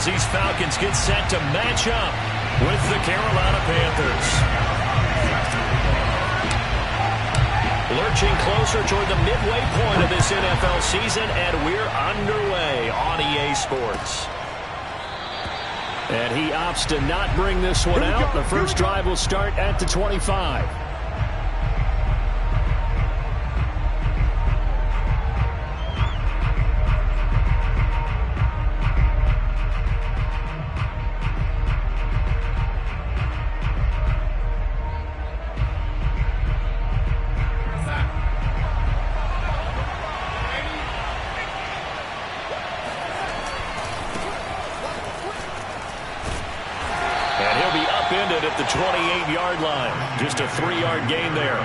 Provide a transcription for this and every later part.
as these Falcons get set to match up with the Carolina Panthers. Lurching closer toward the midway point of this NFL season, and we're underway on EA Sports. And he opts to not bring this one out. The first drive will start at the 25. At the 28-yard line. Just a 3-yard gain there.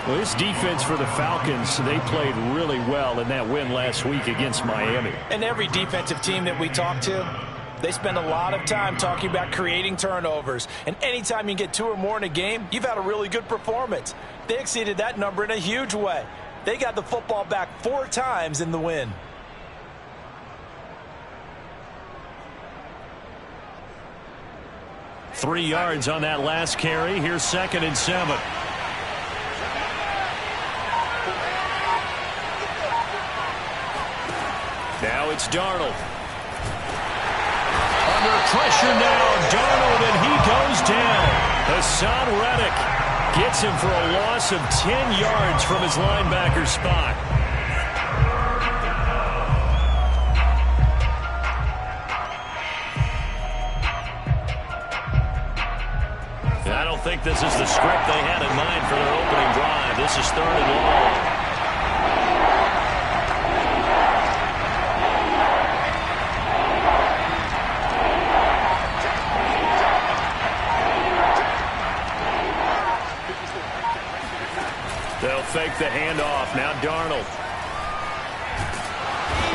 Well, this defense for the Falcons, they played really well in that win last week against Miami. And every defensive team that we talk to, they spend a lot of time talking about creating turnovers. And anytime you get 2 or more in a game, you've had a really good performance. They exceeded that number in a huge way. They got the football back 4 times in the win. Three yards on that last carry. Here's 2nd and 7. Now it's Darnold. Under pressure now, Darnold, and he goes down. Hassan Reddick gets him for a loss of 10 yards from his linebacker spot. I don't think this is the script they had in mind for their opening drive. This is 3rd and long. They'll fake the handoff. Now Darnold.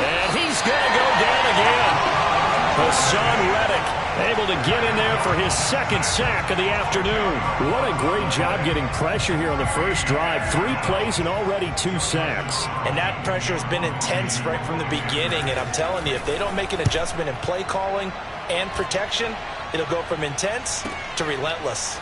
And he's going to go down again. Hassan Reddick able to get in there for his 2nd sack of the afternoon. What a great job getting pressure here on the first drive. 3 plays and already 2 sacks. And that pressure has been intense right from the beginning. And I'm telling you, if they don't make an adjustment in play calling and protection, it'll go from intense to relentless.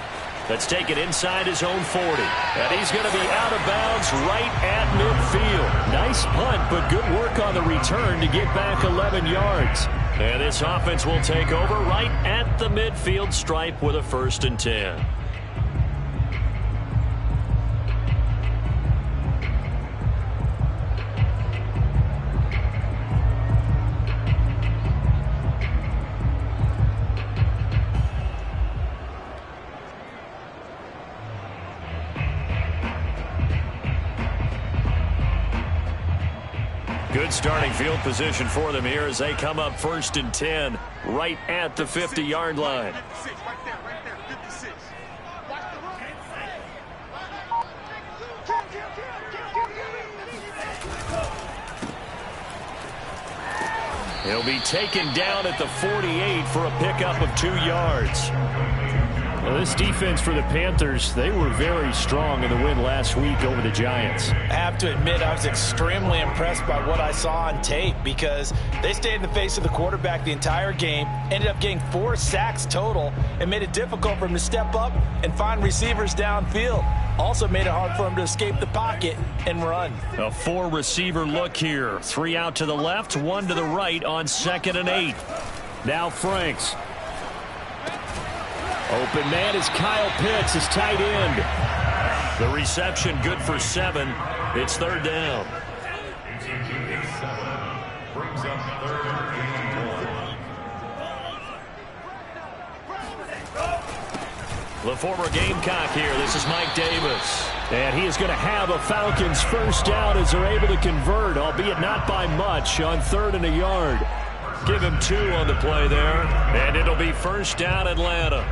Let's take it inside his own 40. And he's going to be out of bounds right at midfield. Nice punt, but good work on the return to get back 11 yards. And this offense will take over right at the midfield stripe with a 1st and 10. Good starting field position for them here as they come up 1st and 10 right at the 50-yard line. He'll be taken down at the 48 for a pickup of 2 yards. Well, this defense for the Panthers, they were very strong in the win last week over the Giants. I have to admit, I was extremely impressed by what I saw on tape because they stayed in the face of the quarterback the entire game, ended up getting 4 sacks total, and made it difficult for him to step up and find receivers downfield. Also made it hard for him to escape the pocket and run. A 4-receiver look here. 3 out to the left, 1 to the right on 2nd and 8. Now Franks. Open man is Kyle Pitts, his tight end. The reception good for 7. It's 3rd down. The former Gamecock here. This is Mike Davis. And he is going to have a Falcons 1st down as they're able to convert, albeit not by much, on 3rd and a yard. Give him 2 on the play there. And it'll be 1st down Atlanta.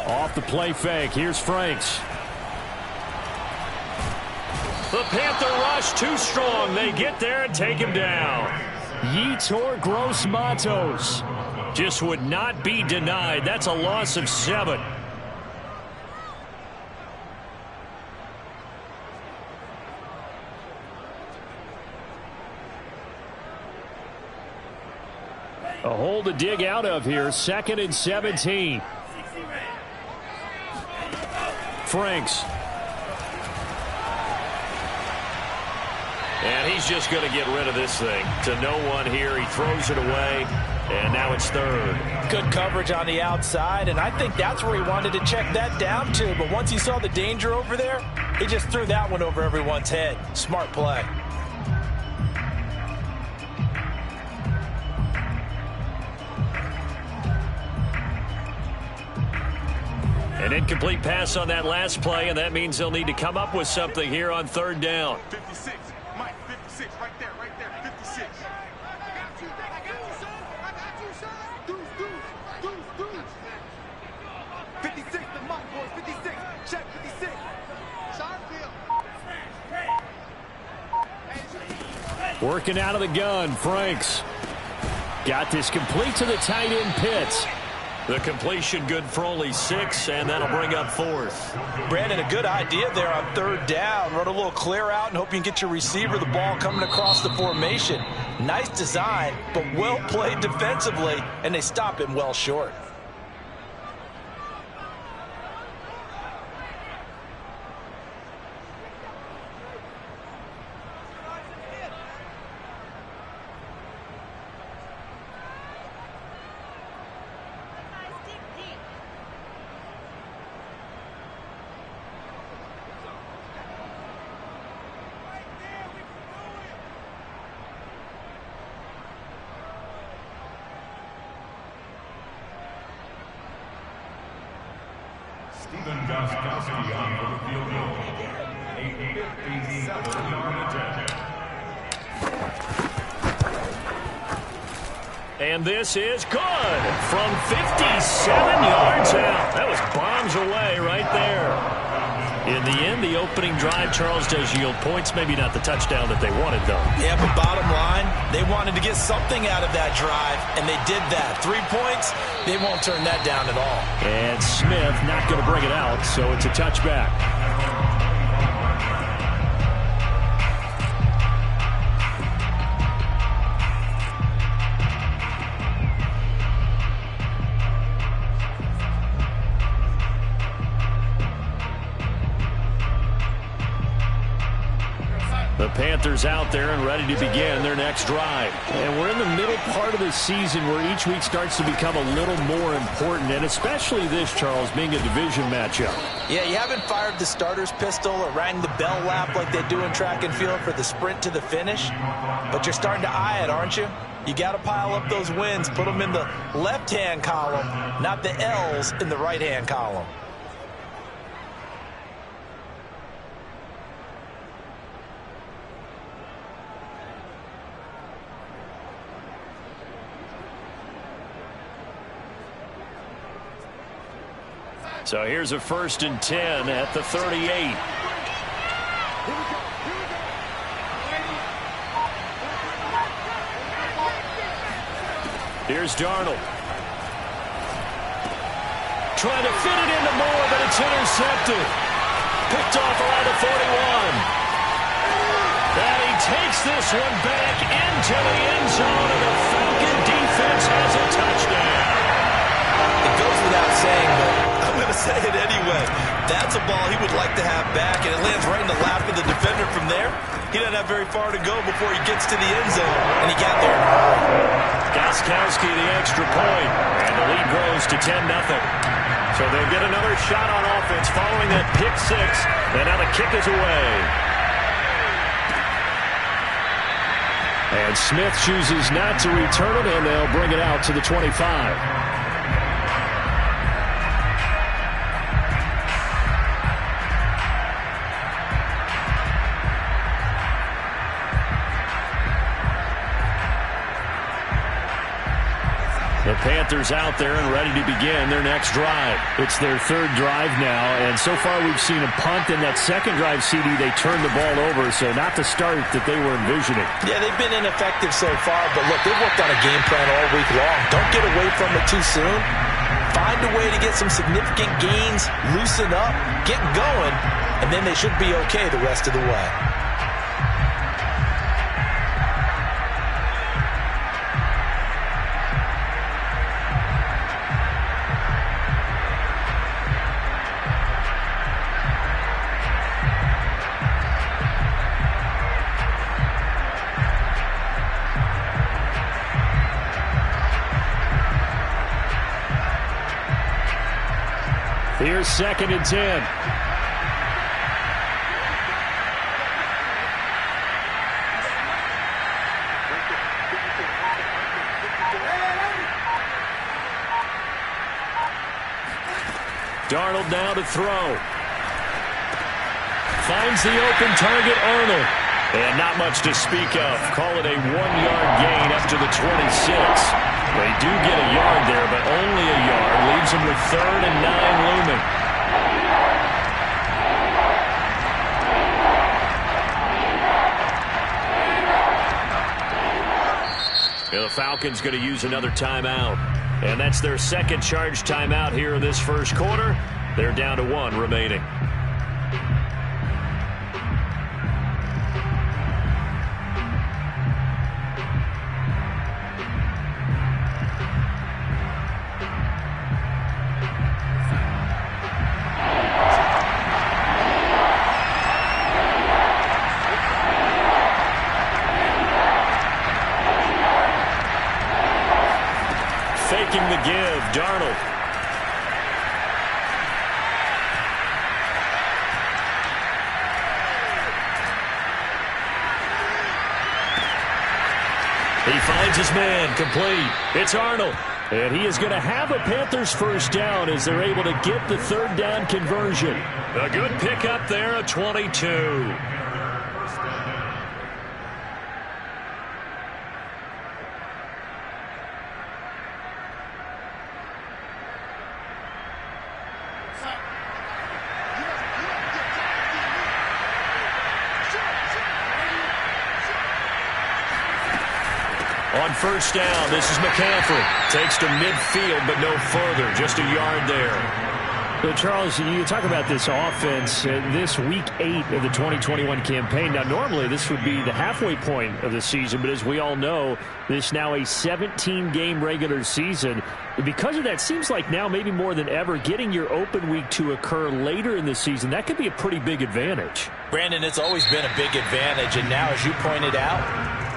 Off the play fake. Here's Franks. The Panther rush too strong. They get there and take him down. Yetur Gross-Matos just would not be denied. That's a loss of 7. A hole to dig out of here. 2nd and 17. Franks. And he's just going to get rid of this thing. To no one here. He throws it away. And now it's 3rd. Good coverage on the outside, and I think that's where he wanted to check that down to. But once he saw the danger over there, he just threw that one over everyone's head. Smart play. An incomplete pass on that last play, and that means they'll need to come up with something here on 3rd down. 56, Mike, 56, right there, 56. I got you, son. Deuce. 56, the Mike boys, 56, check 56. Working out of the gun, Franks. Got this complete to the tight end, Pitts. The completion good for only 6, and that'll bring up 4th. Brandon, a good idea there on 3rd down. Run a little clear out and hope you can get your receiver the ball coming across the formation. Nice design, but well played defensively, and they stop him well short. Stephen Gostkowski on the field goal. A 57-yard attempt. And this is good from 57 yards out. That was bombs away right there. In the end, the opening drive, Charles, does yield points. Maybe not the touchdown that they wanted, though. Yeah, but bottom line, they wanted to get something out of that drive, and they did that. 3 points, they won't turn that down at all. And Smith not going to bring it out, so it's a touchback. The Panthers out there and ready to begin their next drive. And we're in the middle part of the season where each week starts to become a little more important, and especially this, Charles, being a division matchup. Yeah, you haven't fired the starter's pistol or rang the bell lap like they do in track and field for the sprint to the finish, but you're starting to eye it, aren't you? You got to pile up those wins, put them in the left-hand column, not the L's in the right-hand column. So here's a 1st and 10 at the 38. Here's Darnold. Trying to fit it into Moore, but it's intercepted. Picked off around the 41. And he takes this one back into the end zone, and the Falcon defense has a touchdown. It goes without saying, but I'm going to say it anyway. That's a ball he would like to have back, and it lands right in the lap of the defender from there. He doesn't have very far to go before he gets to the end zone, and he got there in a hurry. Gostkowski the extra point, and the lead grows to 10-0. So they'll get another shot on offense following that pick 6, and now the kick is away. And Smith chooses not to return it, and they'll bring it out to the 25. The Panthers out there and ready to begin their next drive. It's their 3rd drive now, and so far we've seen a punt. In that 2nd drive, CD, they turned the ball over, so not the start that they were envisioning. Yeah, they've been ineffective so far, but look, they've worked on a game plan all week long. Don't get away from it too soon. Find a way to get some significant gains, loosen up, get going, and then they should be okay the rest of the way. Here's 2nd and 10. Darnold now to throw. Finds the open target, Arnold. And not much to speak of. Call it a 1-yard gain up to the 26. They do get a yard there, but only a yard. Leaves them with 3rd and 9 looming. And the Falcons going to use another timeout. And that's their 2nd charge timeout here in this first quarter. They're down to 1 remaining. Faking the give, Darnold. He finds his man, complete. It's Arnold. And he is going to have a Panthers first down as they're able to get the 3rd down conversion. A good pickup there, a 22. On first down, this is McCaffrey. Takes to midfield, but no further. Just a yard there. So, Charles, you talk about this offense, this Week 8 of the 2021 campaign. Now, normally this would be the halfway point of the season, but as we all know, this now a 17-game regular season. Because of that, seems like now maybe more than ever, getting your open week to occur later in the season, that could be a pretty big advantage. Brandon, it's always been a big advantage, and now, as you pointed out,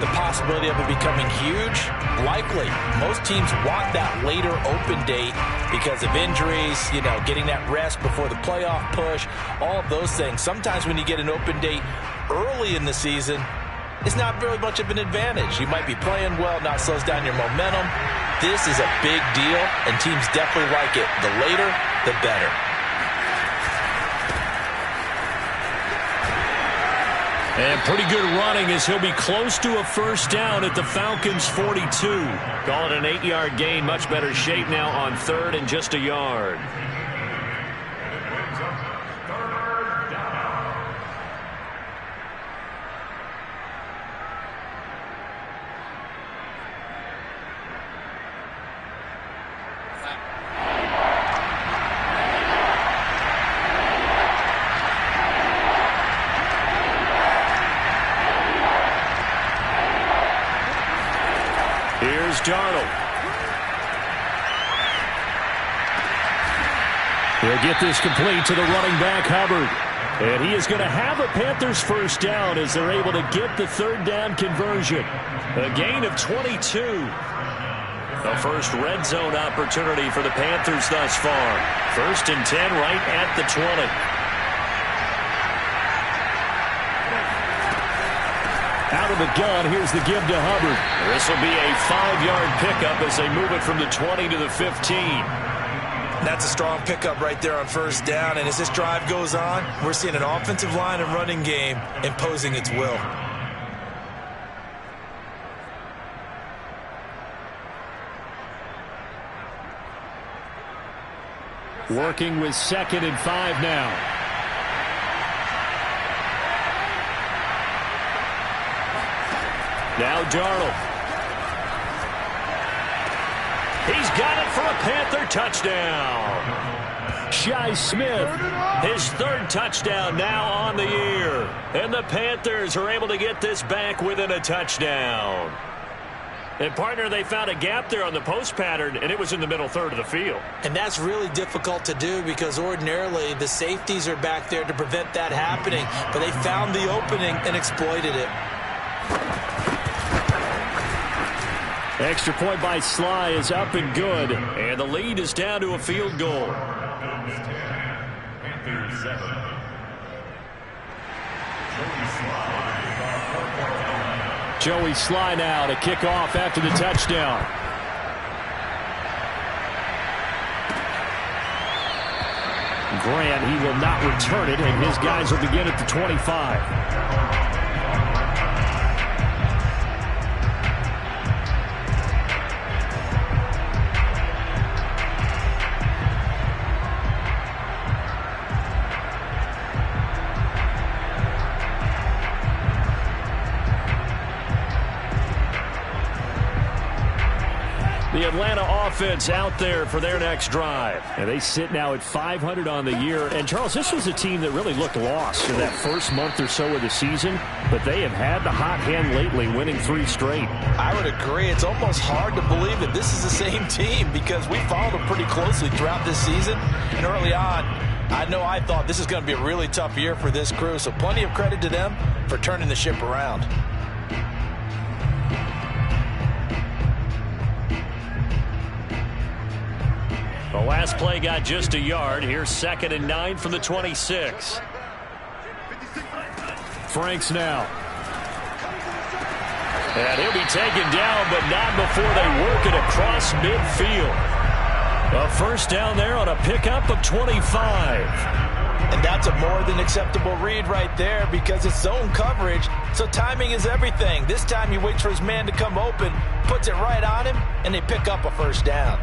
the possibility of it becoming huge, likely. Most teams want that later open date because of injuries, you know, getting that rest before the playoff push, all of those things. Sometimes when you get an open date early in the season, it's not really much of an advantage. You might be playing well, not slows down your momentum. This is a big deal, and teams definitely like it. The later, the better. And pretty good running as he'll be close to a first down at the Falcons' 42. Call it an 8-yard gain. Much better shape now on 3rd and just a yard. Darnold. He'll get this complete to the running back, Hubbard. And he is going to have a Panthers first down as they're able to get the 3rd down conversion. A gain of 22. The first red zone opportunity for the Panthers thus far. 1st and 10 right at the 20. Out of the gun, here's the give to Hubbard. This will be a 5-yard pickup as they move it from the 20 to the 15. That's a strong pickup right there on first down, and as this drive goes on, we're seeing an offensive line and running game imposing its will. Working with 2nd and 5 now. Now Darnold. He's got it for a Panther touchdown. Shi Smith, his 3rd touchdown now on the year. And the Panthers are able to get this back within a touchdown. And, partner, they found a gap there on the post pattern, and it was in the middle 3rd of the field. And that's really difficult to do because ordinarily the safeties are back there to prevent that happening. But they found the opening and exploited it. Extra point by Sly is up and good, and the lead is down to a field goal. 57. Joey Sly now to kick off after the touchdown. Grant, he will not return it, and his guys will begin at the 25. The Atlanta offense out there for their next drive. And they sit now at 500 on the year. And, Charles, this was a team that really looked lost in that first month or so of the season. But they have had the hot hand lately, winning 3 straight. I would agree. It's almost hard to believe that this is the same team because we followed them pretty closely throughout this season. And early on, I thought this is going to be a really tough year for this crew. So plenty of credit to them for turning the ship around. The last play got just a yard. Here's 2nd and 9 from the 26. Franks now. And he'll be taken down, but not before they work it across midfield. A first down there on a pickup of 25. And that's a more than acceptable read right there because it's zone coverage, so timing is everything. This time he waits for his man to come open, puts it right on him, and they pick up a first down.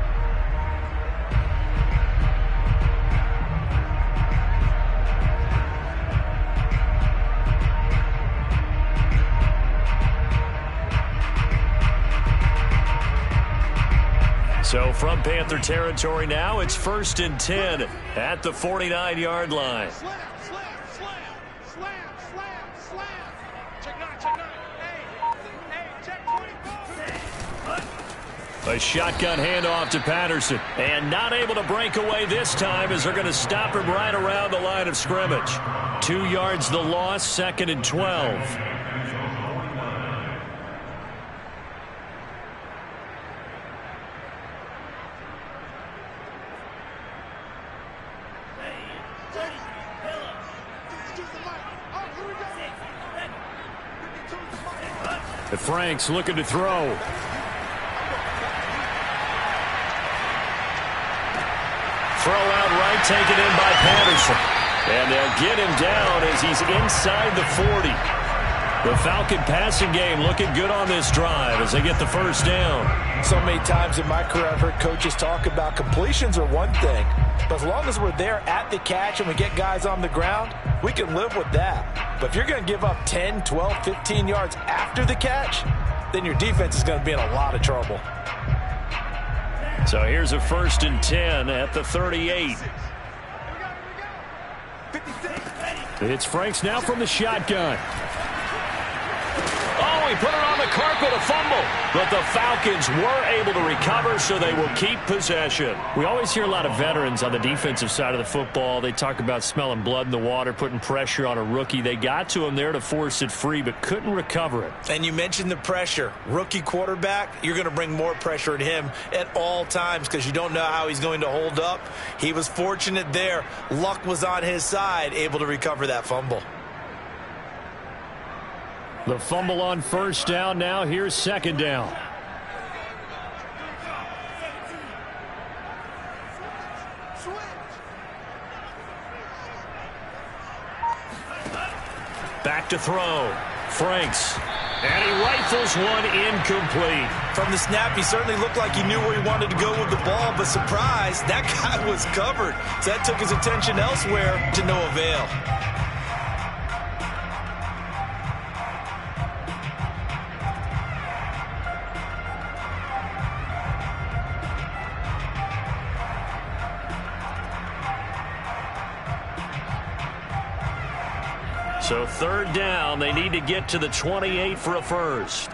So from Panther territory now, it's 1st and 10 at the 49-yard line. Slam, slam, slam, slam, slam, slam. Check 9, check 9. Hey, check 24. A shotgun handoff to Patterson. And not able to break away this time as they're going to stop him right around the line of scrimmage. 2 yards the loss, 2nd and 12. Franks looking to throw. Throw out right, taken in by Patterson. And they'll get him down as he's inside the 40. The Falcon passing game looking good on this drive as they get the first down. So many times in my career I've heard coaches talk about completions are one thing, but as long as we're there at the catch and we get guys on the ground, we can live with that. But if you're going to give up 10, 12, 15 yards after the catch, then your defense is going to be in a lot of trouble. So here's a 1st and 10 at the 38. It's Franks now from the shotgun. Oh, he put it on the carpet, a fumble. But the Falcons were able to recover, so they will keep possession. We always hear a lot of veterans on the defensive side of the football. They talk about smelling blood in the water, putting pressure on a rookie. They got to him there to force it free, but couldn't recover it. And you mentioned the pressure. Rookie quarterback, you're going to bring more pressure at him at all times because you don't know how he's going to hold up. He was fortunate there. Luck was on his side, able to recover that fumble. The fumble on first down now. Here's 2nd down. Back to throw. Franks. And he rifles one incomplete. From the snap, he certainly looked like he knew where he wanted to go with the ball, but surprise, that guy was covered. So that took his attention elsewhere to no avail. So 3rd down, they need to get to the 28 for a first.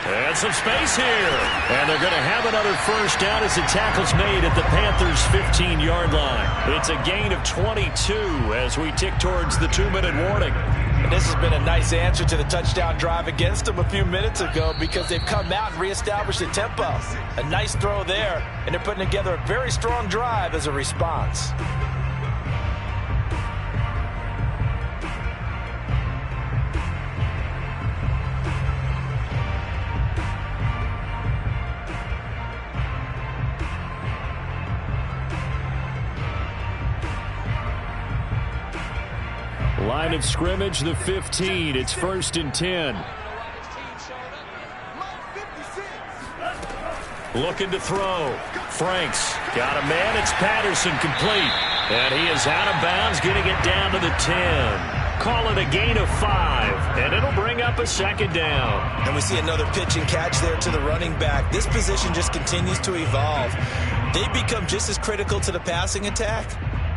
And some space here. And they're going to have another first down as the tackle's made at the Panthers' 15-yard line. It's a gain of 22 as we tick towards the 2-minute warning. And this has been a nice answer to the touchdown drive against them a few minutes ago because they've come out and reestablished the tempo. A nice throw there, and they're putting together a very strong drive as a response. Line of scrimmage, the 15. It's 1st and 10. Looking to throw. Franks got a man. It's Patterson, complete. And he is out of bounds, getting it down to the 10. Call it a gain of 5, and it'll bring up a 2nd down. And we see another pitch and catch there to the running back. This position just continues to evolve. They become just as critical to the passing attack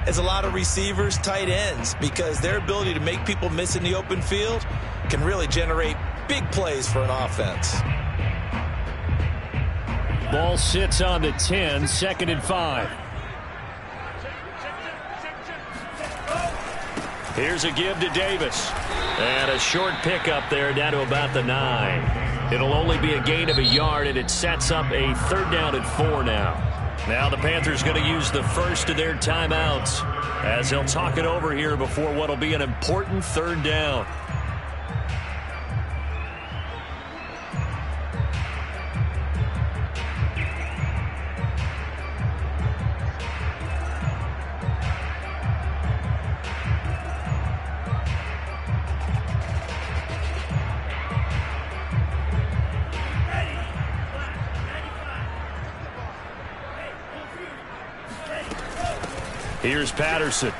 as a lot of receivers, tight ends, because their ability to make people miss in the open field can really generate big plays for an offense. Ball sits on the 10, 2nd and 5. Here's a give to Davis. And a short pickup there down to about the 9. It'll only be a gain of a yard, and it sets up a 3rd down and 4 now. Now the Panthers going to use the first of their timeouts as they'll talk it over here before what will be an important 3rd down. Here's Patterson.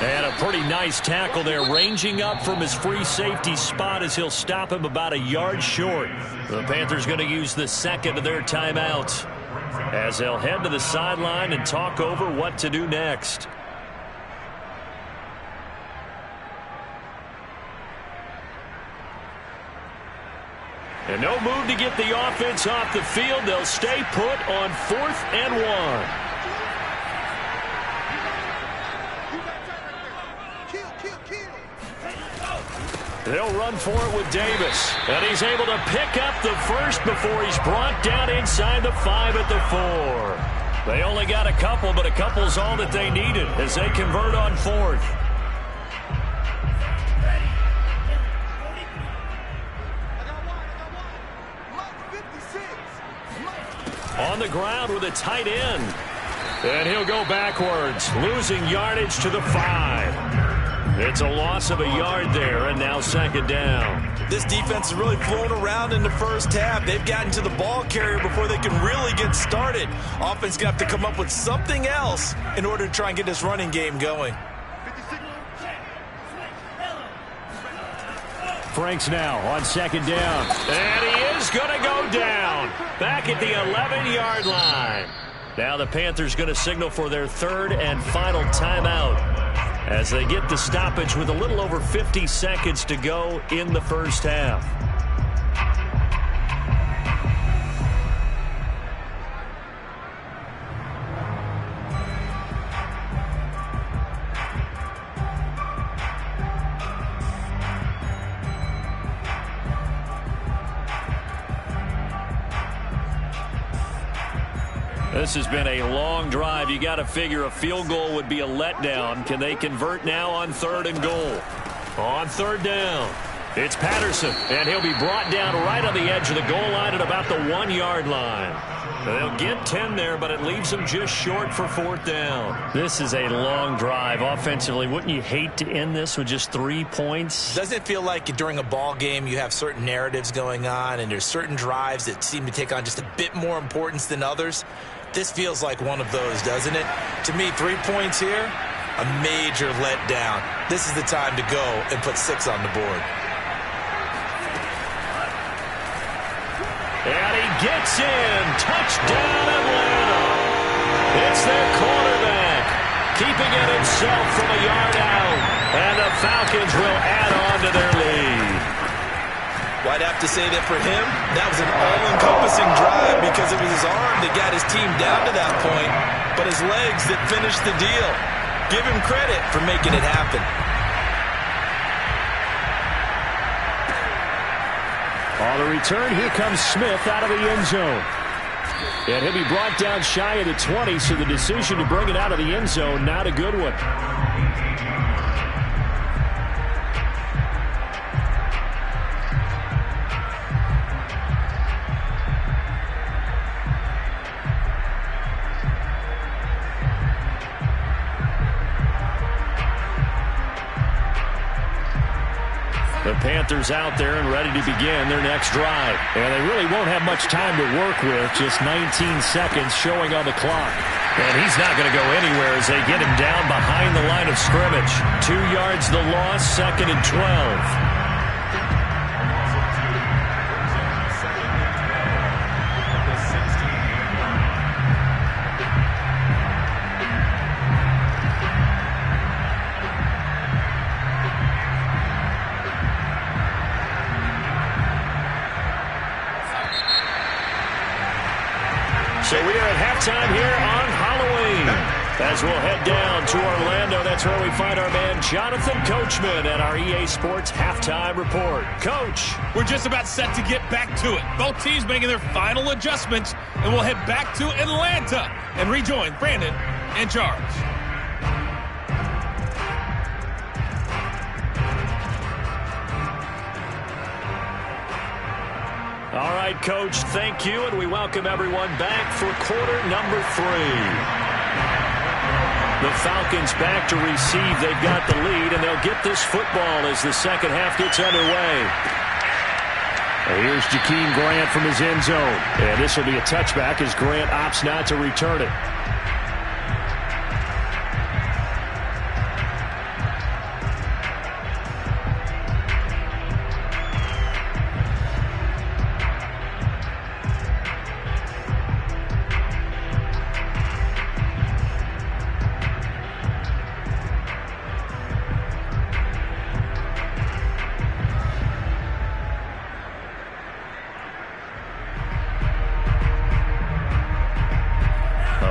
And a pretty nice tackle there, ranging up from his free safety spot as he'll stop him about a yard short. The Panthers going to use the 2nd of their timeouts as they'll head to the sideline and talk over what to do next. And no move to get the offense off the field. They'll stay put on 4th and 1. They'll run for it with Davis. And he's able to pick up the first before he's brought down inside the 5 at the 4. They only got a couple, but a couple's all that they needed as they convert on 4th. On the ground with a tight end. And he'll go backwards, losing yardage to the 5. It's a loss of a yard there, and now 2nd down. This defense is really flown around in the first half. They've gotten to the ball carrier before they can really get started. Offense going to have to come up with something else in order to try and get this running game going. Franks now on 2nd down. And he is going to go down back at the 11-yard line. Now the Panthers going to signal for their 3rd and final timeout as they get the stoppage with a little over 50 seconds to go in the first half. This has been a long drive. You got to figure a field goal would be a letdown. Can they convert now on 3rd and goal? On 3rd down, it's Patterson, and he'll be brought down right on the edge of the goal line at about the 1-yard line. They'll get 10 there, but it leaves them just short for 4th down. This is a long drive offensively. Wouldn't you hate to end this with just 3 points? Doesn't it feel like during a ball game you have certain narratives going on and there's certain drives that seem to take on just a bit more importance than others? This feels like one of those, doesn't it? To me, 3 points here, a major letdown. This is the time to go and put 6 on the board. And he gets in. Touchdown, Atlanta. It's their quarterback, keeping it himself from a yard out. And the Falcons will add on to their lead. Well, I'd have to say that for him, that was an all-encompassing drive because it was his arm that got his team down to that point, but his legs that finished the deal. Give him credit for making it happen. On the return, here comes Smith out of the end zone. And he'll be brought down shy of the 20, so the decision to bring it out of the end zone, not a good one. The Panthers out there and ready to begin their next drive. And they really won't have much time to work with, just 19 seconds showing on the clock. And he's not going to go anywhere as they get him down behind the line of scrimmage. 2 yards the loss, 2nd and 12. So we are at halftime here on Halloween. As we'll head down to Orlando, that's where we find our man Jonathan Coachman at our EA Sports Halftime Report. Coach. We're just about set to get back to it. Both teams making their final adjustments, and we'll head back to Atlanta and rejoin Brandon in charge. All right, Coach, thank you, and we welcome everyone back for quarter number 3. The Falcons back to receive. They've got the lead, and they'll get this football as the second half gets underway. Here's Jakeem Grant from his end zone, and this will be a touchback as Grant opts not to return it.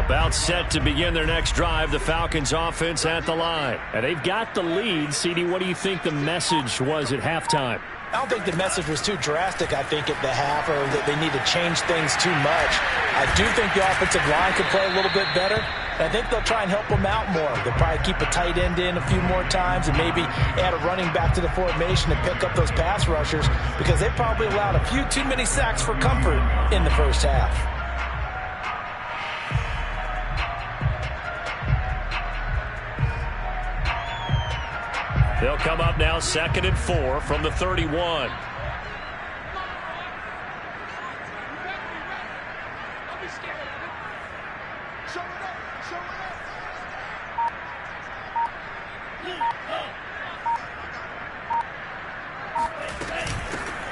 About set to begin their next drive, the Falcons offense at the line. And they've got the lead. CD, what do you think the message was at halftime? I don't think the message was too drastic, I think, at the half, or that they need to change things too much. I do think the offensive line could play a little bit better. I think they'll try and help them out more. They'll probably keep a tight end in a few more times and maybe add a running back to the formation to pick up those pass rushers, because they probably allowed a few too many sacks for comfort in the first half. They'll come up now 2nd and 4 from the 31.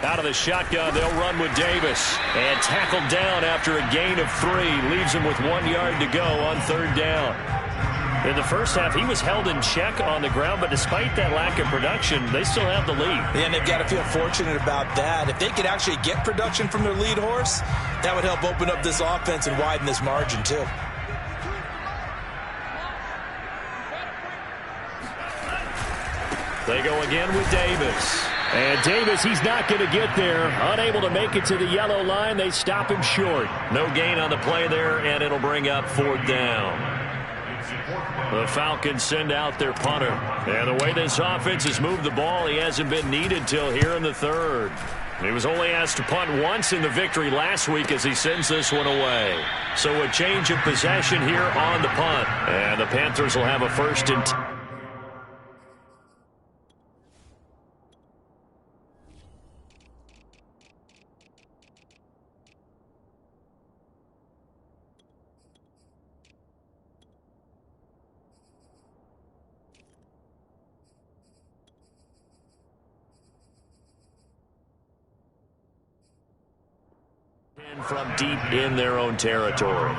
Out of the shotgun, they'll run with Davis. And tackled down after a gain of 3. Leaves him with 1 yard to go on 3rd down. In the first half, he was held in check on the ground, but despite that lack of production, they still have the lead. And they've got to feel fortunate about that. If they could actually get production from their lead horse, that would help open up this offense and widen this margin, too. They go again with Davis. And Davis, he's not going to get there. Unable to make it to the yellow line. They stop him short. No gain on the play there, and it'll bring up 4th down. The Falcons send out their punter. And the way this offense has moved the ball, he hasn't been needed till here in the 3rd. He was only asked to punt once in the victory last week as he sends this one away. So a change of possession here on the punt. And the Panthers will have a 1st and 10. From deep in their own territory.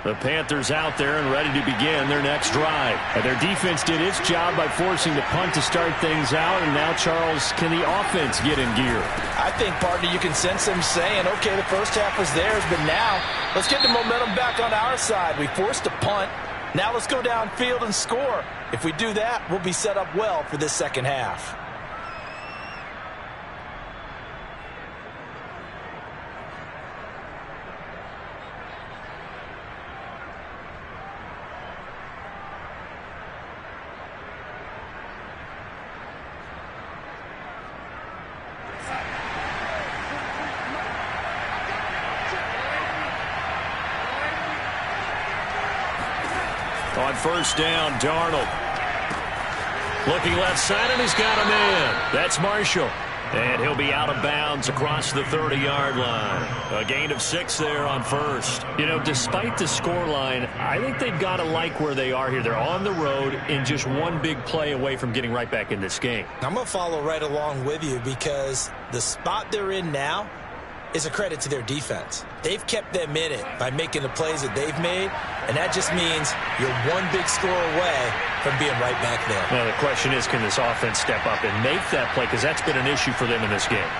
The Panthers out there and ready to begin their next drive. And their defense did its job by forcing the punt to start things out. And now, Charles, can the offense get in gear? I think, partner, you can sense them saying, okay, the first half was theirs, but now let's get the momentum back on our side. We forced a punt. Now let's go downfield and score. If we do that, we'll be set up well for this second half. On first down, Darnold. Looking left side, and he's got a man. That's Marshall. And he'll be out of bounds across the 30-yard line. A gain of 6 there on first. You know, despite the scoreline, I think they've got to like where they are here. They're on the road and just one big play away from getting right back in this game. I'm going to follow right along with you because the spot they're in now is a credit to their defense. They've kept them in it by making the plays that they've made, and that just means you're one big score away from being right back there. Well, the question is, can this offense step up and make that play? Because that's been an issue for them in this game.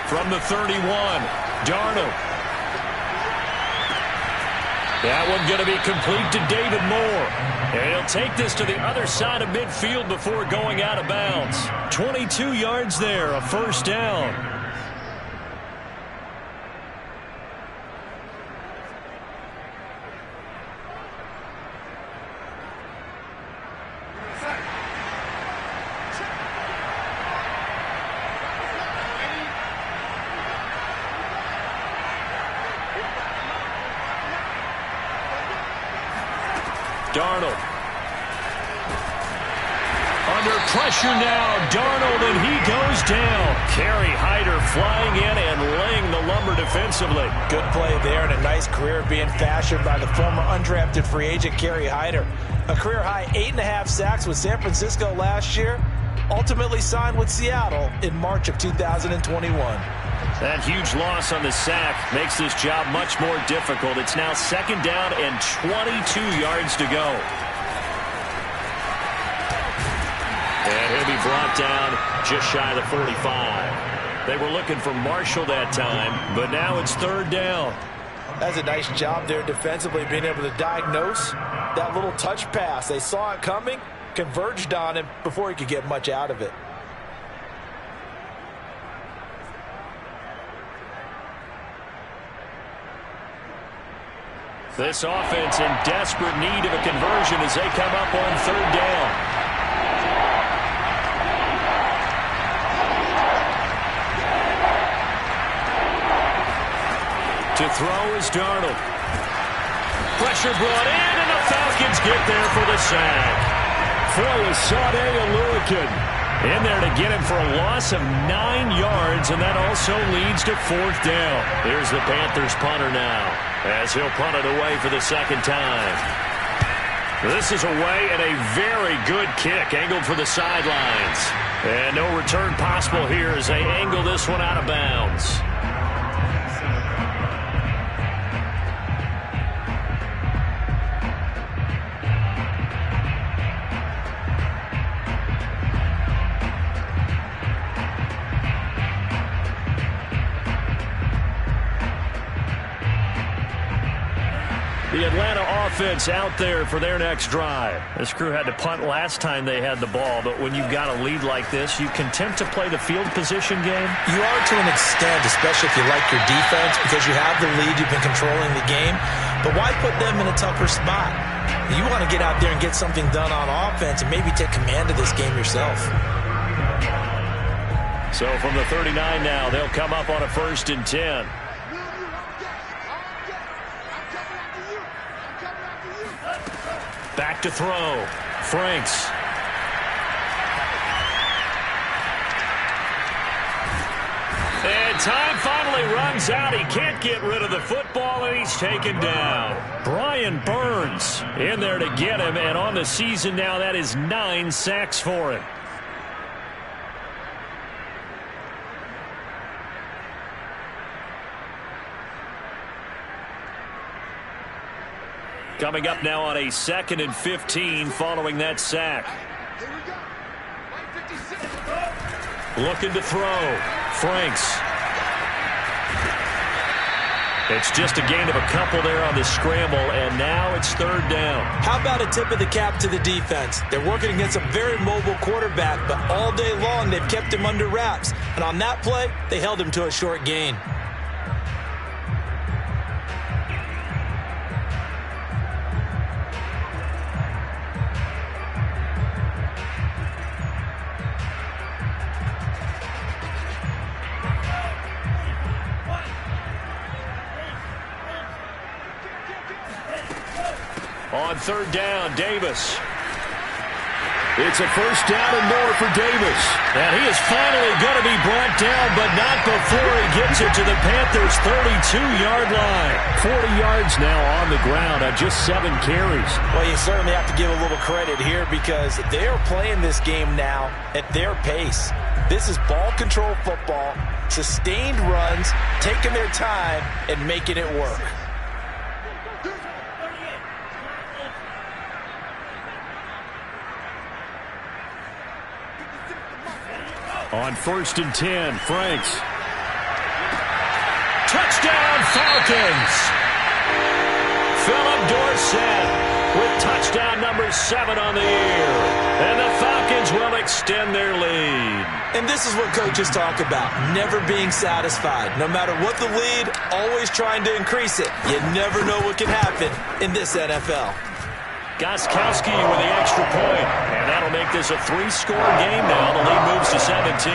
From the 31, Darnold. That one going to be complete to David Moore. And he'll take this to the other side of midfield before going out of bounds. 22 yards there, a first down. Darnold. Under pressure now, Darnold, and he goes down. Kerry Hyder flying in and laying the lumber defensively. Good play there and a nice career being fashioned by the former undrafted free agent Kerry Hyder. A career-high 8.5 sacks with San Francisco last year. Ultimately signed with Seattle in March of 2021. That huge loss on the sack makes this job much more difficult. It's now second down and 22 yards to go. And he'll be brought down just shy of the 45. They were looking for Marshall that time, but now it's third down. That's a nice job there defensively, being able to diagnose that little touch pass. They saw it coming, converged on him before he could get much out of it. This offense in desperate need of a conversion as they come up on third down. To throw is Darnold. Pressure brought in, and the Falcons get there for the sack. Foyesade Aluakin in there to get him for a loss of 9 yards, and that also leads to fourth down. Here's the Panthers punter now, as he'll punt it away for the second time. This is away, and a very good kick angled for the sidelines. And no return possible here as they angle this one out of bounds. The Atlanta offense out there for their next drive. This crew had to punt last time they had the ball, but when you've got a lead like this, you content to play the field position game? You are to an extent, especially if you like your defense, because you have the lead, you've been controlling the game. But why put them in a tougher spot? You want to get out there and get something done on offense and maybe take command of this game yourself. So from the 39 now, they'll come up on a 1st and 10. Back to throw. Franks. And time finally runs out. He can't get rid of the football, and he's taken down. Brian Burns in there to get him, and on the season now, that is 9 sacks for him. Coming up now on a 2nd and 15 following that sack. Looking to throw. Franks. It's just a gain of a couple there on the scramble, and now it's 3rd down. How about a tip of the cap to the defense? They're working against a very mobile quarterback, but all day long they've kept him under wraps. And on that play, they held him to a short gain. On 3rd down, Davis. It's a 1st down and more for Davis. And he is finally going to be brought down, but not before he gets it to the Panthers' 32-yard line. 40 yards now on the ground on just 7 carries. Well, you certainly have to give a little credit here because they are playing this game now at their pace. This is ball control football, sustained runs, taking their time, and making it work. On 1st and 10, Franks. Touchdown, Falcons! Philip Dorsett with touchdown number 7 on the year. And the Falcons will extend their lead. And this is what coaches talk about, never being satisfied. No matter what the lead, always trying to increase it. You never know what can happen in this NFL. Gostkowski with the extra point. And that'll make this a 3-score game now. The lead moves to 17.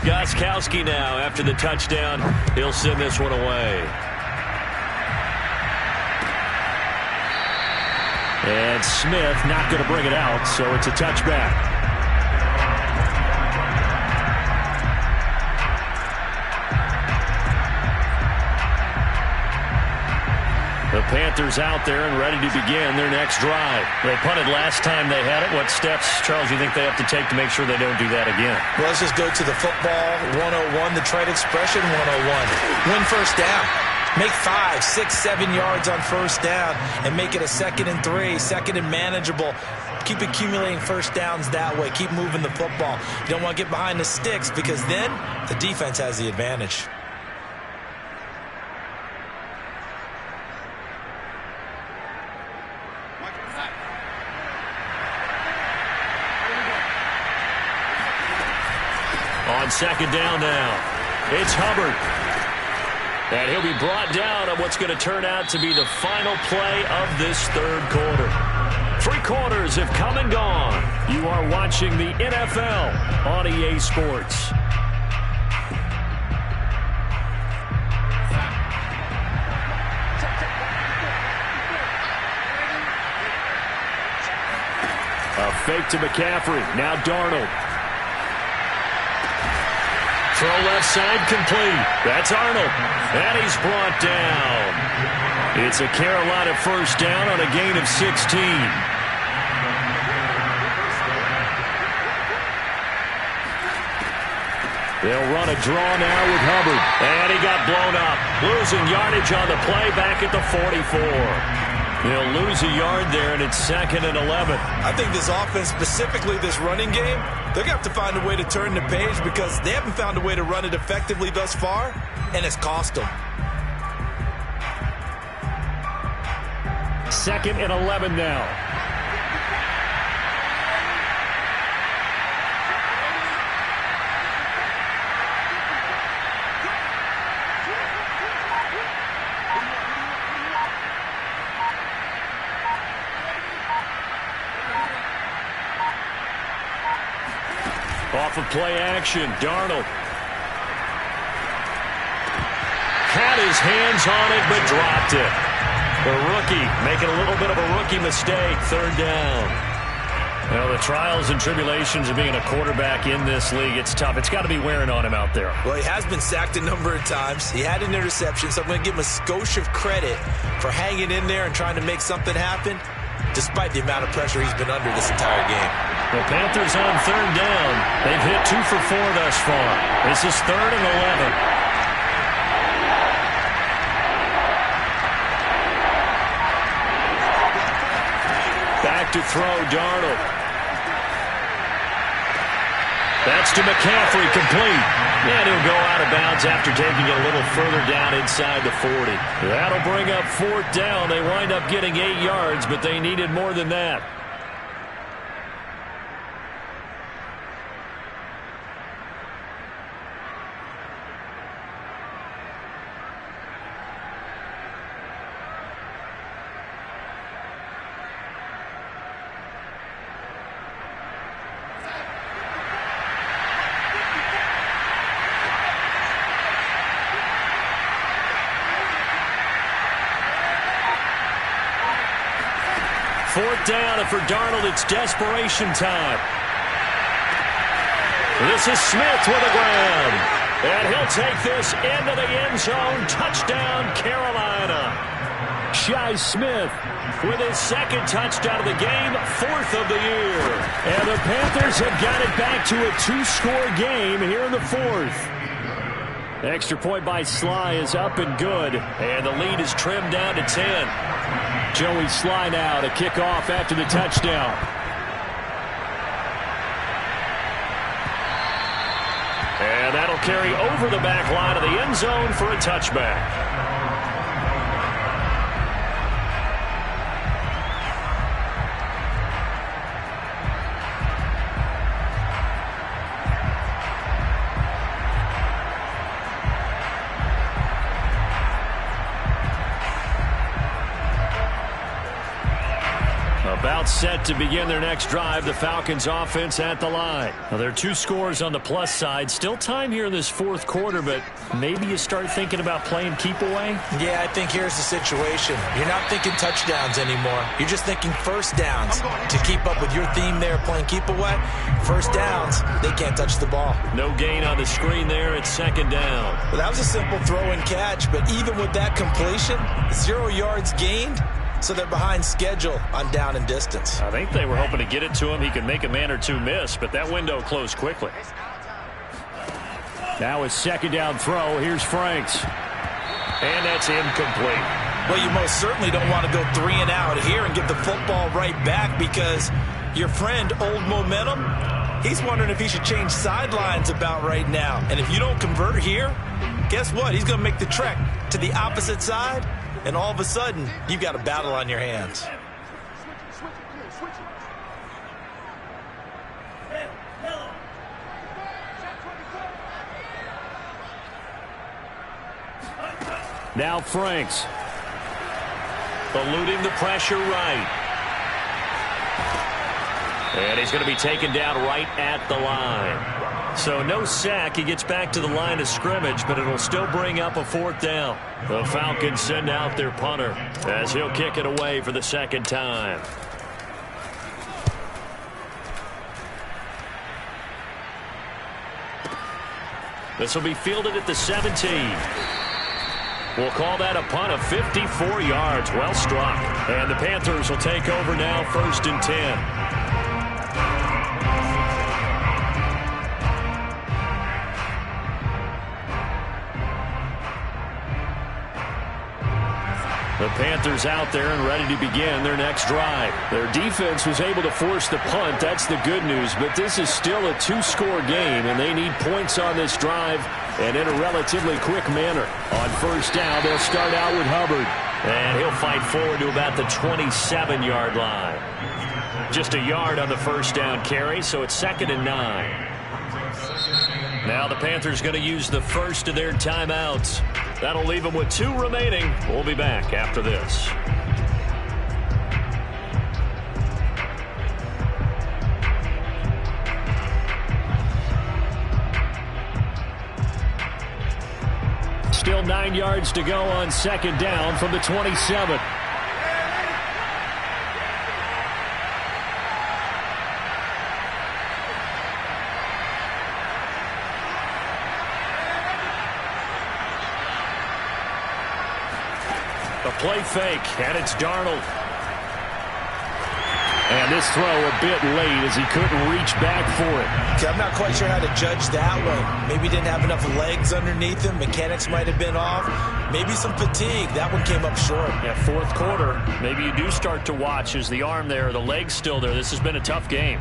Gostkowski now after the touchdown. He'll send this one away. And Smith not going to bring it out, so it's a touchback. The Panthers out there and ready to begin their next drive. They punted last time they had it. What steps, Charles, do you think they have to take to make sure they don't do that again? Well, let's just go to the football 101, the trade expression 101. Win 1st down. Make 5, 6, 7 yards on 1st down and make it a 2nd and 3, 2nd and manageable. Keep accumulating 1st downs that way. Keep moving the football. You don't want to get behind the sticks because then the defense has the advantage. On 2nd down now, it's Hubbard. And he'll be brought down on what's going to turn out to be the final play of this 3rd quarter. 3 quarters have come and gone. You are watching the NFL on EA Sports. A fake to McCaffrey. Now Darnold. Throw left side complete. That's Arnold. And he's brought down. It's a Carolina 1st down on a gain of 16. They'll run a draw now with Hubbard. And he got blown up. Losing yardage on the play back at the 44. They'll lose a yard there, and it's 2nd and 11. I think this offense, specifically this running game, they're going to have to find a way to turn the page because they haven't found a way to run it effectively thus far, and it's cost them. 2nd and 11 now. Off of play action, Darnold. Had his hands on it, but dropped it. The rookie making a little bit of a rookie mistake. Third down. Well, the trials and tribulations of being a quarterback in this league, it's tough. It's got to be wearing on him out there. Well, he has been sacked a number of times. He had an interception, so I'm going to give him a skosh of credit for hanging in there and trying to make something happen, despite the amount of pressure he's been under this entire game. The Panthers on third down. They've hit 2 for 4 thus far. This is 3rd and 11. Back to throw, Darnold. That's to McCaffrey, complete. And he'll go out of bounds after taking it a little further down inside the 40. That'll bring up 4th down. They wind up getting 8 yards, but they needed more than that. Fourth down, and for Darnold, it's desperation time. This is Smith with a grab. And he'll take this into the end zone. Touchdown, Carolina. Shi Smith with his 2nd touchdown of the game, 4th of the year. And the Panthers have got it back to a 2-score game here in the 4th. Extra point by Sly is up and good. And the lead is trimmed down to 10. Joey Sly now to kick off after the touchdown. And that'll carry over the back line of the end zone for a touchback. About set to begin their next drive. The Falcons offense at the line. Well, there are 2 scores on the plus side. Still time here in this 4th quarter, but maybe you start thinking about playing keep away? Yeah, I think here's the situation. You're not thinking touchdowns anymore. You're just thinking first downs. To keep up with your theme there, playing keep away, first downs, they can't touch the ball. No gain on the screen there. It's 2nd down. Well, that was a simple throw and catch, but even with that completion, 0 yards gained. So they're behind schedule on down and distance. I think they were hoping to get it to him. He could make a man or 2 miss, but that window closed quickly. Now his 2nd down throw. Here's Franks. And that's incomplete. Well, you most certainly don't want to go 3 and out here and get the football right back, because your friend, Old Momentum, he's wondering if he should change sidelines about right now. And if you don't convert here, guess what? He's going to make the trek to the opposite side. And all of a sudden, you've got a battle on your hands. Now Franks. Eluding the pressure right. And he's going to be taken down right at the line. So no sack. He gets back to the line of scrimmage, but it'll still bring up a 4th down. The Falcons send out their punter as he'll kick it away for the 2nd time. This will be fielded at the 17. We'll call that a punt of 54 yards. Well struck. And the Panthers will take over now, 1st and 10. The Panthers out there and ready to begin their next drive. Their defense was able to force the punt. That's the good news. But this is still a 2-score game, and they need points on this drive and in a relatively quick manner. On 1st down, they'll start out with Hubbard. And he'll fight forward to about the 27-yard line. Just a yard on the 1st down carry, so it's 2nd and 9. Now the Panthers going to use the first of their timeouts. That'll leave them with 2 remaining. We'll be back after this. Still 9 yards to go on 2nd down from the 27. play fake, and it's Darnold. And this throw a bit late as he couldn't reach back for it. Okay, I'm not quite sure how to judge that one. Maybe he didn't have enough legs underneath him. Mechanics might have been off. Maybe some fatigue. That one came up short. Yeah, fourth quarter, maybe you do start to watch. Is the arm there, the leg's still there? This has been a tough game.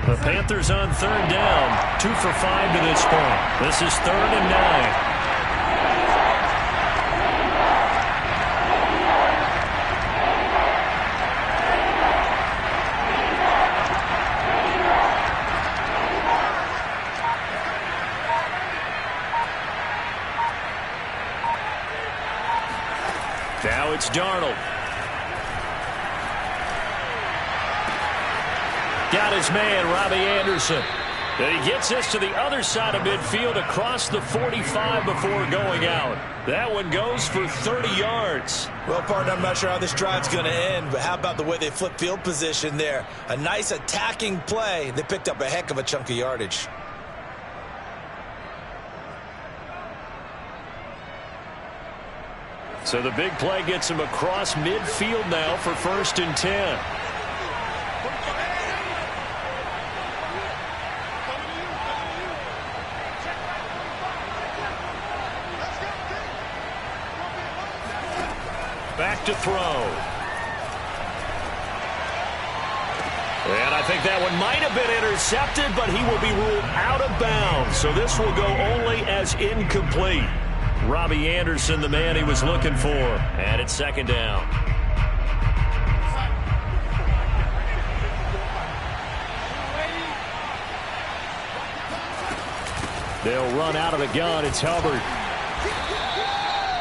The Panthers on third down, 2 for 5 to this point. This is 3rd and 9. Now it's Darnold. Got his man, Robbie Anderson. And he gets this to the other side of midfield across the 45 before going out. That one goes for 30 yards. Well, partner, I'm not sure how this drive's going to end, but how about the way they flip field position there? A nice attacking play. They picked up a heck of a chunk of yardage. So the big play gets him across midfield now for 1st and 10. Back to throw. And I think that one might have been intercepted, but he will be ruled out of bounds. So this will go only as incomplete. Robbie Anderson, the man he was looking for. And it's 2nd down. They'll run out of the gun. It's Hubbard.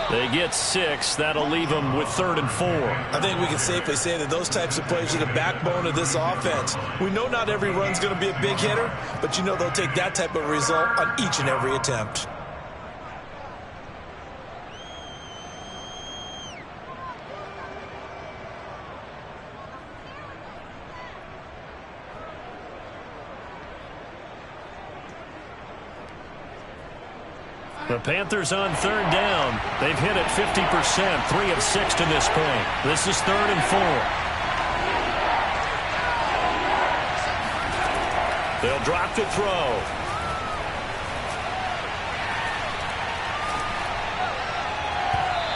They get 6. That'll leave them with 3rd and 4. I think we can safely say that those types of plays are the backbone of this offense. We know not every run's going to be a big hitter, but you know they'll take that type of result on each and every attempt. The Panthers on 3rd down. They've hit it 50%, 3 of 6 to this point. This is 3rd and 4. They'll drop to throw.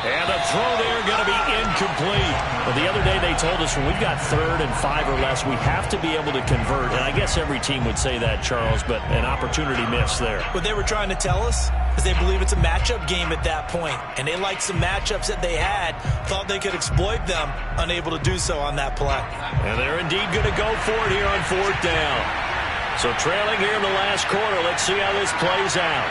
And the throw there going to be incomplete. But the other day they told us when we've got 3rd and 5 or less, we have to be able to convert. And I guess every team would say that, Charles, but an opportunity missed there. What they were trying to tell us is they believe it's a matchup game at that point. And they liked some matchups that they had, thought they could exploit them, unable to do so on that play. And they're indeed going to go for it here on 4th down. So trailing here in the last quarter, let's see how this plays out.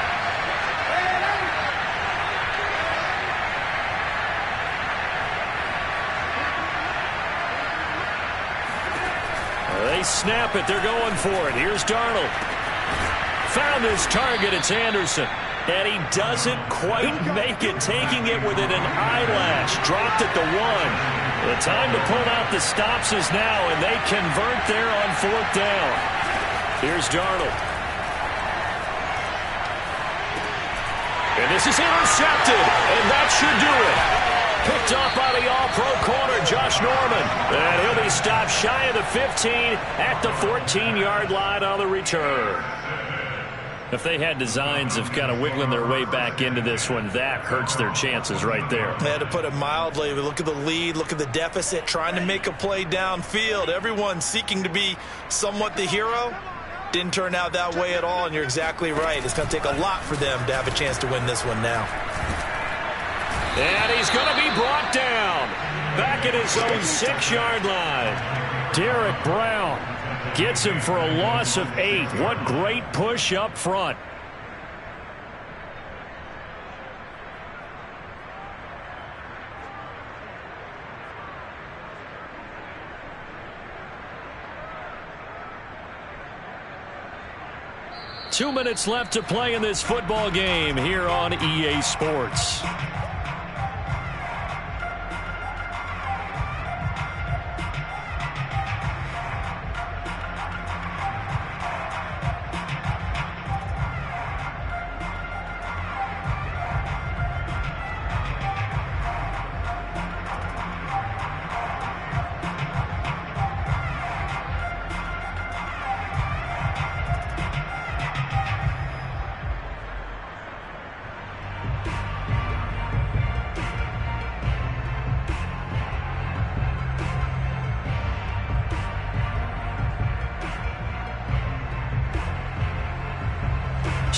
They snap it. They're going for it. Here's Darnold. Found his target. It's Anderson. And he doesn't quite make it, taking it within an eyelash. Dropped at the 1. The time to pull out the stops is now, and they convert there on 4th down. Here's Darnold. And this is intercepted, and that should do it. Picked off by the all-pro corner, Josh Norman. And he'll be stopped shy of the 15 at the 14-yard line on the return. If they had designs of kind of wiggling their way back into this one, that hurts their chances right there. They had to put it mildly. Look at the lead, look at the deficit, trying to make a play downfield. Everyone seeking to be somewhat the hero. Didn't turn out that way at all, and you're exactly right. It's going to take a lot for them to have a chance to win this one now. And he's going to be brought down back at his own 6-yard line. Derek Brown gets him for a loss of 8. What great push up front. Two minutes left to play in this football game here on EA Sports.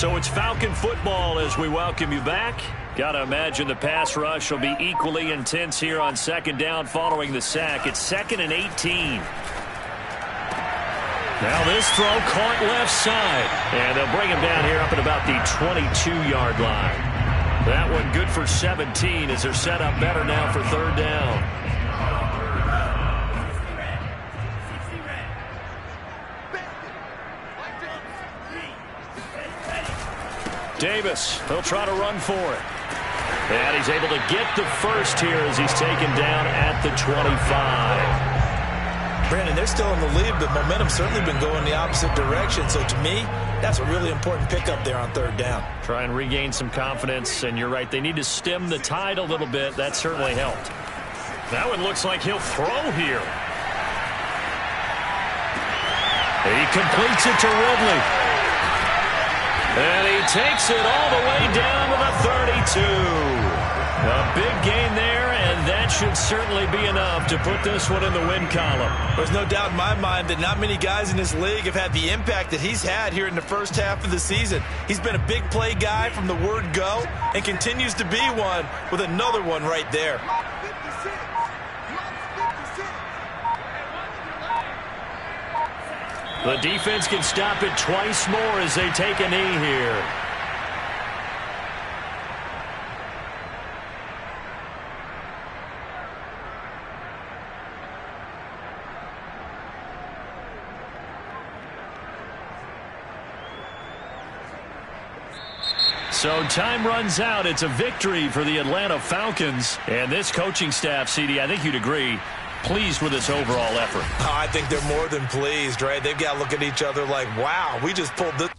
So it's Falcon football as we welcome you back. Got to imagine the pass rush will be equally intense here on second down following the sack. It's 2nd and 18. Now this throw caught left side. And they'll bring him down here up at about the 22-yard line. That one good for 17 as they're set up better now for third down. Davis, he'll try to run for it. And he's able to get the first here as he's taken down at the 25. Brandon, they're still in the lead, but momentum's certainly been going the opposite direction. So to me, that's a really important pickup there on third down. Try and regain some confidence, and you're right, they need to stem the tide a little bit. That certainly helped. That one looks like he'll throw here. He completes it to Ridley. And he takes it all the way down to the 32. A big gain there, and that should certainly be enough to put this one in the win column. There's no doubt in my mind that not many guys in this league have had the impact that he's had here in the first half of the season. He's been a big play guy from the word go and continues to be one with another one right there. The defense can stop it twice more as they take a knee here. So time runs out. It's a victory for the Atlanta Falcons. And this coaching staff, CD, I think you'd agree, pleased with this overall effort. Oh, I think they're more than pleased, right? They've got to look at each other like, wow, we just pulled this.